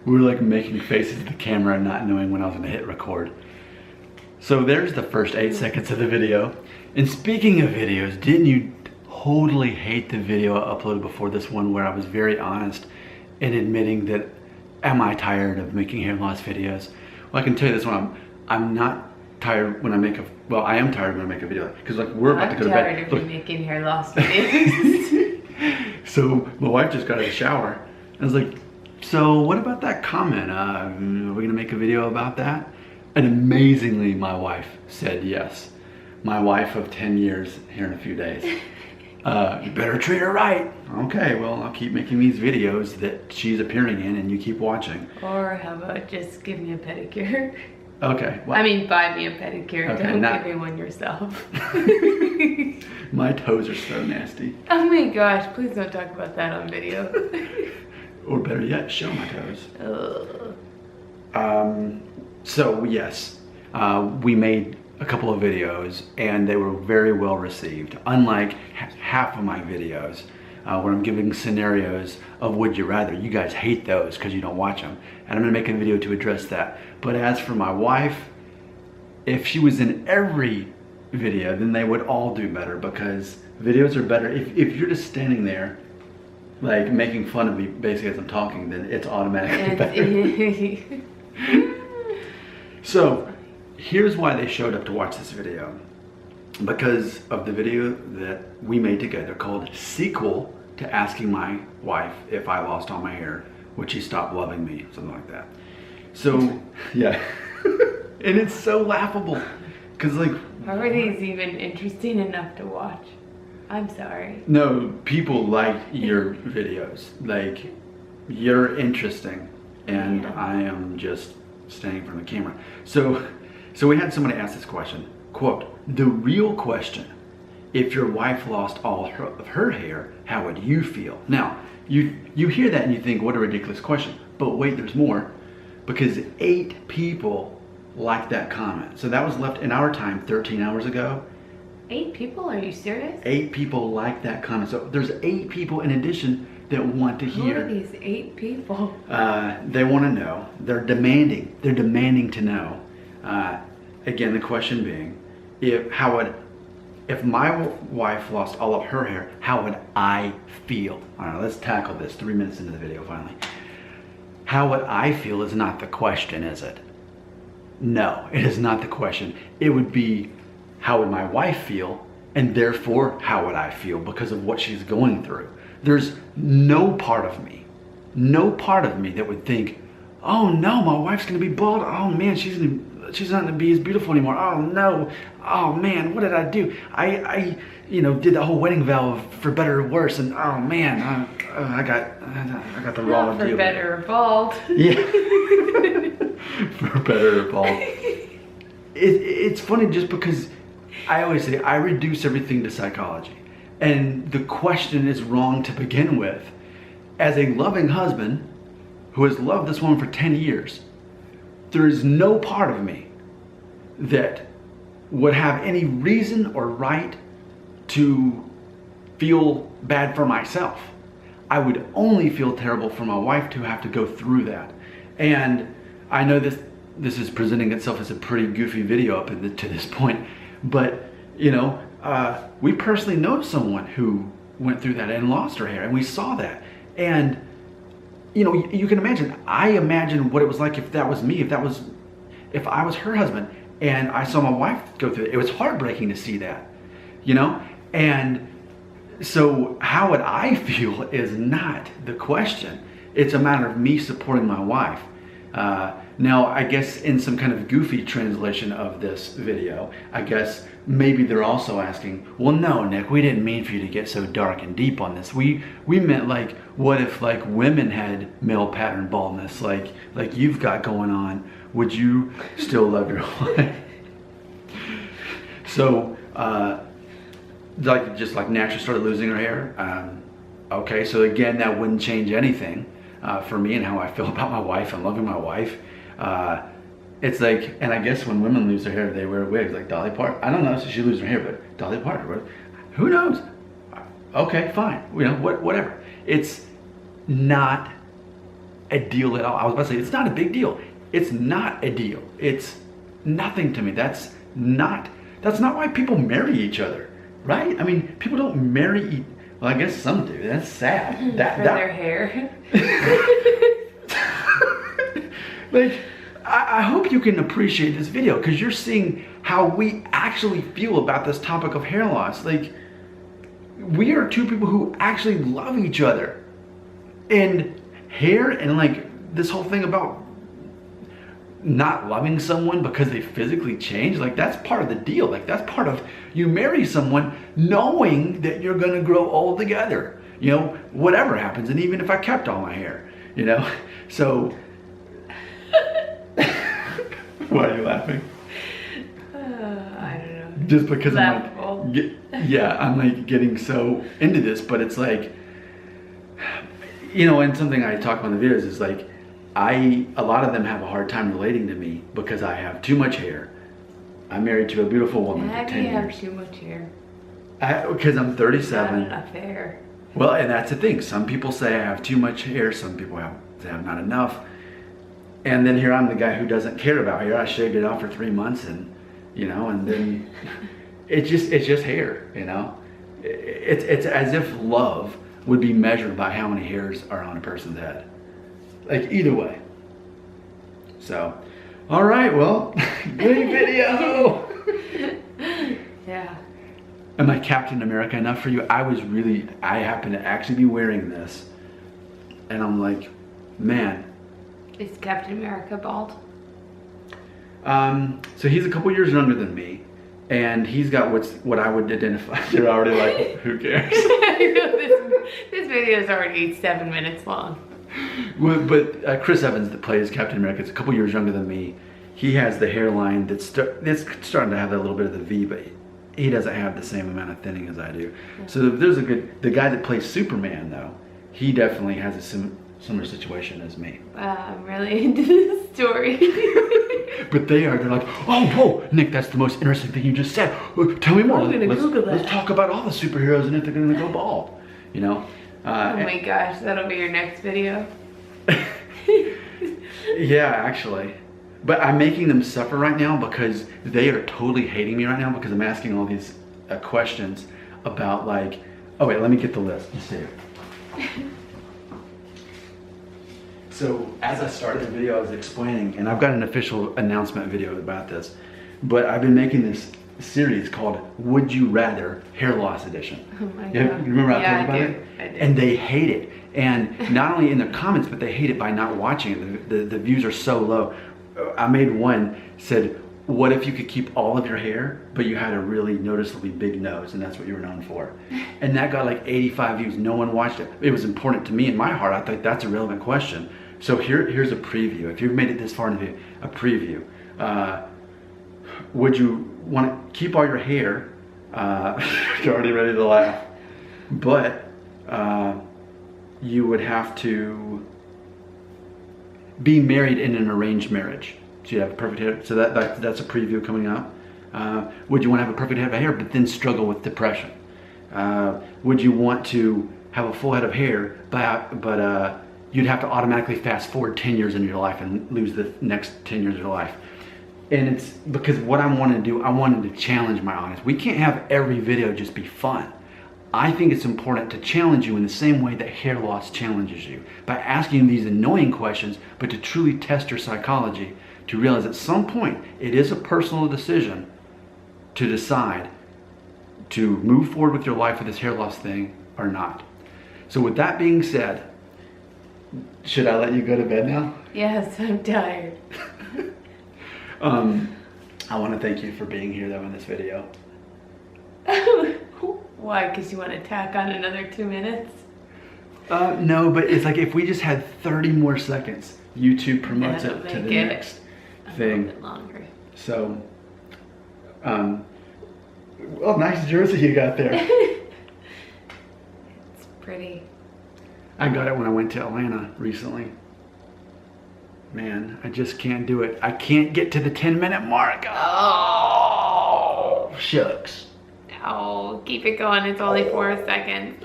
We were like making faces at the camera, not knowing when I was gonna hit record. So there's the first 8 seconds of the video. And speaking of videos, didn't you totally hate the video I uploaded before this one where I was very honest in admitting that, am I tired of making hair loss videos? Well, I can tell you this one, I'm not tired when I make a, well, I am tired when I make a video. Because like we're about to go to bed. I'm tired of you making hair loss videos. So my wife just got out of the shower. I was like, so what about that comment? Are we gonna make a video about that? And amazingly, my wife said yes. My wife of 10 years here in a few days. You better treat her right. Okay, well, I'll keep making these videos that she's appearing in and you keep watching. Or how about just give me a pedicure? Okay. Well, I mean, buy me a pedicure. Okay, Don't not- give me one yourself. my toes are so nasty. Oh my gosh, please don't talk about that on video. Or better yet, show my toes. Ugh. So yes, we made a couple of videos and they were very well received. Unlike half of my videos where I'm giving scenarios of would you rather. You guys hate those because you don't watch them. And I'm gonna make a video to address that. But as for my wife, if she was in every video, then they would all do better because videos are better. If you're just standing there like making fun of me basically as I'm talking, then it's automatically better. So here's why they showed up to watch this video. Because of the video that we made together called Sequel to Asking My Wife If I Lost All My Hair, Would She Stop Loving Me? Something like that. So, yeah. And it's so laughable. Because like... How are these even interesting enough to watch? I'm sorry. No, people like your videos. Like, you're interesting. And Yeah. I am just standing in front of the camera. So we had somebody ask this question. Quote, the real question, if your wife lost all of her hair, how would you feel? Now, you hear that and you think, what a ridiculous question. But wait, there's more. Because 8 people liked that comment. So that was left in our time 13 hours ago. 8 people? Are you serious? 8 people liked that comment. So there's 8 people in addition that want to Who hear. are these 8 people? They want to know. They're demanding to know. Again, the question being, if my wife lost all of her hair, how would I feel? All right, let's tackle this 3 minutes into the video finally. How would I feel is not the question, is it? No, it is not the question. It would be, how would my wife feel? And therefore, how would I feel because of what she's going through? There's no part of me that would think, oh no, my wife's gonna be bald. Oh man, she's not gonna be as beautiful anymore. Oh no, oh man, what did I do? I did the whole wedding vow for better or worse, and oh man, I got the wrong deal. For better or bald. Yeah, for better or bald. It's funny just because I always say I reduce everything to psychology, and the question is wrong to begin with. As a loving husband who has loved this woman for 10 years, there is no part of me that would have any reason or right to feel bad for myself. I would only feel terrible for my wife to have to go through that. And I know this is presenting itself as a pretty goofy video up to this point, but we personally know someone who went through that and lost her hair, and we saw that. And you can imagine, I imagine what it was like if that was me, if I was her husband and I saw my wife go through it. It was heartbreaking to see that, and so how would I feel is not the question. It's a matter of me supporting my wife. Now, I guess in some kind of goofy translation of this video, I guess maybe they're also asking, well, no, Nick, we didn't mean for you to get so dark and deep on this. We meant like, what if like women had male pattern baldness like you've got going on? Would you still love your wife? So, just like naturally started losing her hair. Okay, so again, that wouldn't change anything for me and how I feel about my wife and loving my wife. It's like, and I guess when women lose their hair, they wear wigs like Dolly Parton. I don't know if she loses her hair, but Dolly Parton, who knows? Okay, fine, whatever. It's not a deal at all. I was about to say, it's not a big deal. It's not a deal. It's nothing to me. That's not why people marry each other, right? I mean, people don't marry well, I guess some do. That's sad. For their hair. Like, I hope you can appreciate this video because you're seeing how we actually feel about this topic of hair loss. Like, we are two people who actually love each other. And hair and like this whole thing about not loving someone because they physically change, like that's part of the deal. Like that's part of, you marry someone knowing that you're gonna grow old together, you know, whatever happens. And even if I kept all my hair, you know, so. Why are you laughing? I don't know. Just because Laughable. I'm like, I'm like getting so into this, but it's like, you know, and something I talk about in the videos is like, a lot of them have a hard time relating to me because I have too much hair. I'm married to a beautiful woman How for do 10 you have years. too much hair? Because I'm 37. Not enough hair. Well, and that's the thing. Some people say I have too much hair. Some people say I'm not enough. And then here I'm the guy who doesn't care about hair. I shaved it off for 3 months, and you know, and then it's just hair. You know, it's as if love would be measured by how many hairs are on a person's head. Like either way. So, all right. Well, great video. Yeah. Am I Captain America enough for you? I happen to actually be wearing this, and I'm like, man. Is Captain America bald? So he's a couple years younger than me, and he's got what I would identify. They're already like, who cares? this video is already 7 minutes long. Well, but Chris Evans, that plays Captain America, is a couple years younger than me. He has the hairline that's starting to have that little bit of the V, but he doesn't have the same amount of thinning as I do. Yeah. So there's the guy that plays Superman though, he definitely has a similar situation as me. Wow, I'm really into this story. But they're like, oh, whoa, Nick, that's the most interesting thing you just said. Tell me more. I'm gonna Google that. Let's talk about all the superheroes and if they're gonna go bald, you know? Oh my gosh, that'll be your next video. Yeah, actually. But I'm making them suffer right now because they are totally hating me right now because I'm asking all these questions about like, oh wait, let me get the list. Just see it. So as I started the video, I was explaining, and I've got an official announcement video about this, but I've been making this series called Would You Rather Hair Loss Edition. Oh my God. You remember I told you about it? I do. And they hate it. And not only in the comments, but they hate it by not watching it. The views are so low. I made one, said, what if you could keep all of your hair, but you had a really noticeably big nose, and that's what you were known for? And that got like 85 views. No one watched it. It was important to me in my heart. I thought that's a relevant question. So here's a preview. If you've made it this far in the video, a preview. Would you want to keep all your hair? You're already ready to laugh. But you would have to be married in an arranged marriage. So you have perfect hair. So that's a preview coming up. Would you want to have a perfect head of hair but then struggle with depression? Would you want to have a full head of hair but you'd have to automatically fast forward 10 years into your life and lose the next 10 years of your life? And it's because what I wanted to do, I wanted to challenge my audience. We can't have every video just be fun. I think it's important to challenge you in the same way that hair loss challenges you, by asking these annoying questions, but to truly test your psychology, to realize at some point it is a personal decision to decide to move forward with your life with this hair loss thing or not. So with that being said, should I let you go to bed now? Yes, I'm tired. I want to thank you for being here though in this video. Why? Because you want to tack on another 2 minutes? No, but it's like if we just had 30 more seconds, YouTube promotes That'll it to the make it next a thing. little bit longer. So, well, nice jersey you got there. It's pretty. I got it when I went to Atlanta recently. Man, I just can't do it. I can't get to the 10-minute mark. Oh, shucks. Oh, keep it going. It's only 4 seconds.